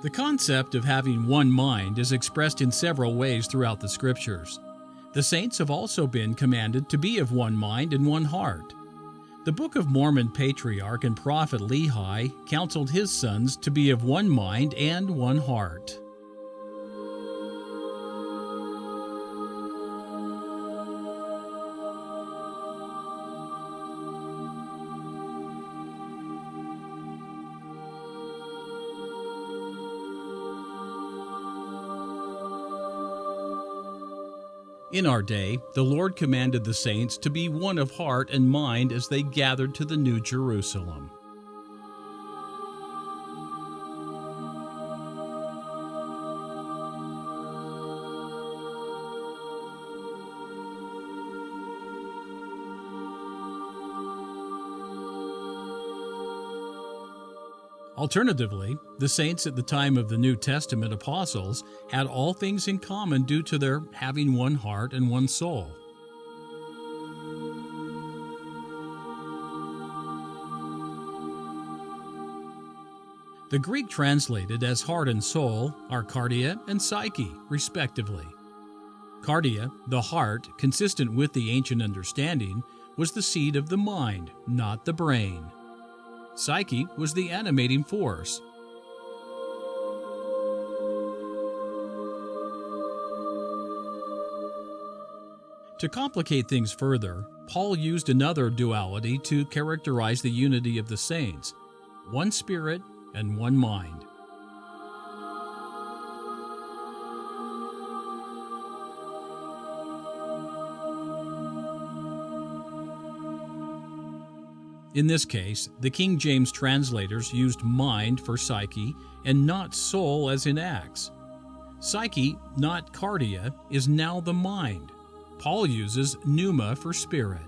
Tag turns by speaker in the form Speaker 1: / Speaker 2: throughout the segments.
Speaker 1: The concept of having one mind is expressed in several ways throughout the Scriptures. The saints have also been commanded to be of one mind and one heart. The Book of Mormon patriarch and prophet Lehi counseled his sons to be of one mind and one heart. In our day, the Lord commanded the saints to be one of heart and mind as they gathered to the New Jerusalem. Alternatively, the saints at the time of the New Testament apostles had all things in common due to their having one heart and one soul. The Greek translated as heart and soul are cardia and psyche, respectively. Cardia, the heart, consistent with the ancient understanding, was the seat of the mind, not the brain. Psyche was the animating force. To complicate things further, Paul used another duality to characterize the unity of the saints: one spirit and one mind. In this case, the King James translators used mind for psyche and not soul as in Acts. Psyche, not cardia, is now the mind. Paul uses pneuma for spirit.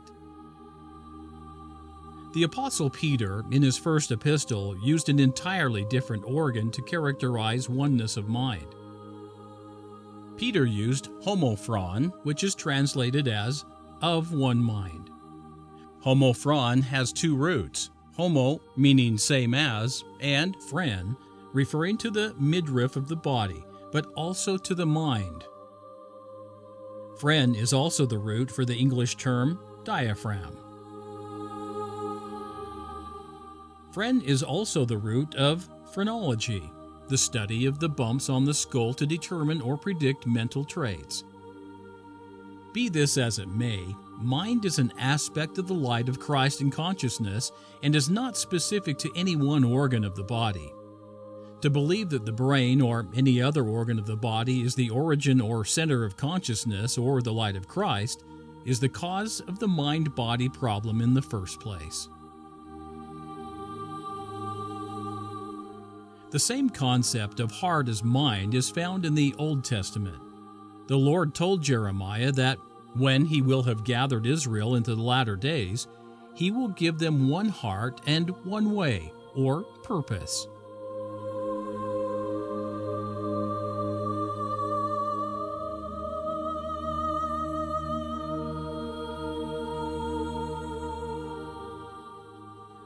Speaker 1: The Apostle Peter, in his first epistle, used an entirely different organ to characterize oneness of mind. Peter used homophron, which is translated as of one mind. Homophron has two roots, homo meaning same as, and phren, referring to the midriff of the body, but also to the mind. Phren is also the root for the English term diaphragm. Phren is also the root of phrenology, the study of the bumps on the skull to determine or predict mental traits. Be this as it may, mind is an aspect of the light of Christ in consciousness and is not specific to any one organ of the body. To believe that the brain or any other organ of the body is the origin or center of consciousness or the light of Christ is the cause of the mind-body problem in the first place. The same concept of heart as mind is found in the Old Testament. The Lord told Jeremiah that when he will have gathered Israel into the latter days, he will give them one heart and one way, or purpose.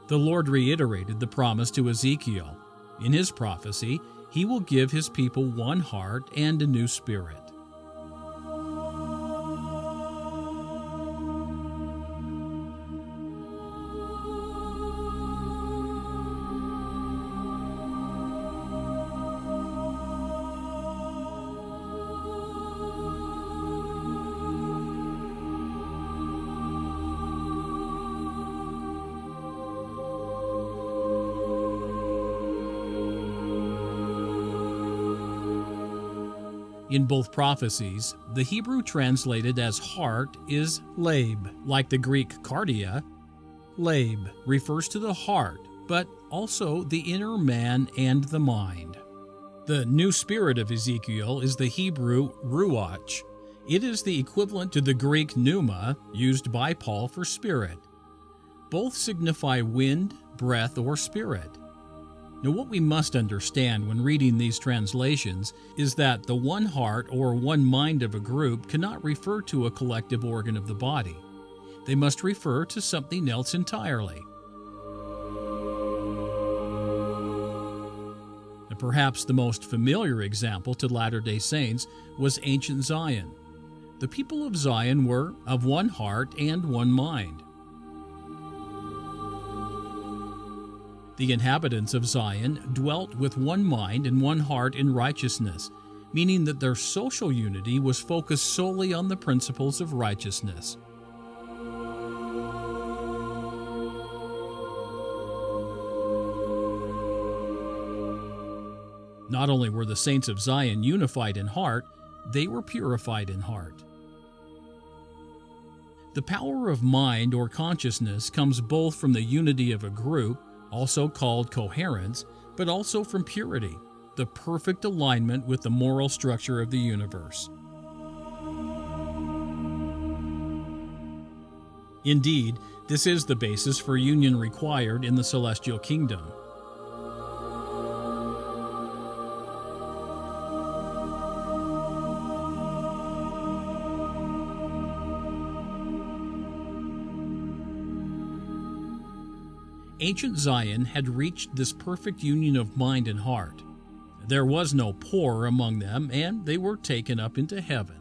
Speaker 1: The Lord reiterated the promise to Ezekiel. In his prophecy, he will give his people one heart and a new spirit. In both prophecies, the Hebrew translated as heart is lab, like the Greek cardia. Lab refers to the heart, but also the inner man and the mind. The new spirit of Ezekiel is the Hebrew ruach. It is the equivalent to the Greek pneuma, used by Paul for spirit. Both signify wind, breath, or spirit. Now, what we must understand when reading these translations is that the one heart or one mind of a group cannot refer to a collective organ of the body. They must refer to something else entirely. Now, Perhaps the most familiar example to Latter-day Saints was ancient Zion. The people of Zion were of one heart and one mind. The inhabitants of Zion dwelt with one mind and one heart in righteousness, meaning that their social unity was focused solely on the principles of righteousness. Not only were the saints of Zion unified in heart, they were purified in heart. The power of mind or consciousness comes both from the unity of a group, also called coherence, but also from purity, the perfect alignment with the moral structure of the universe. Indeed, this is the basis for union required in the celestial kingdom. Ancient Zion had reached this perfect union of mind and heart. There was no poor among them, and they were taken up into heaven.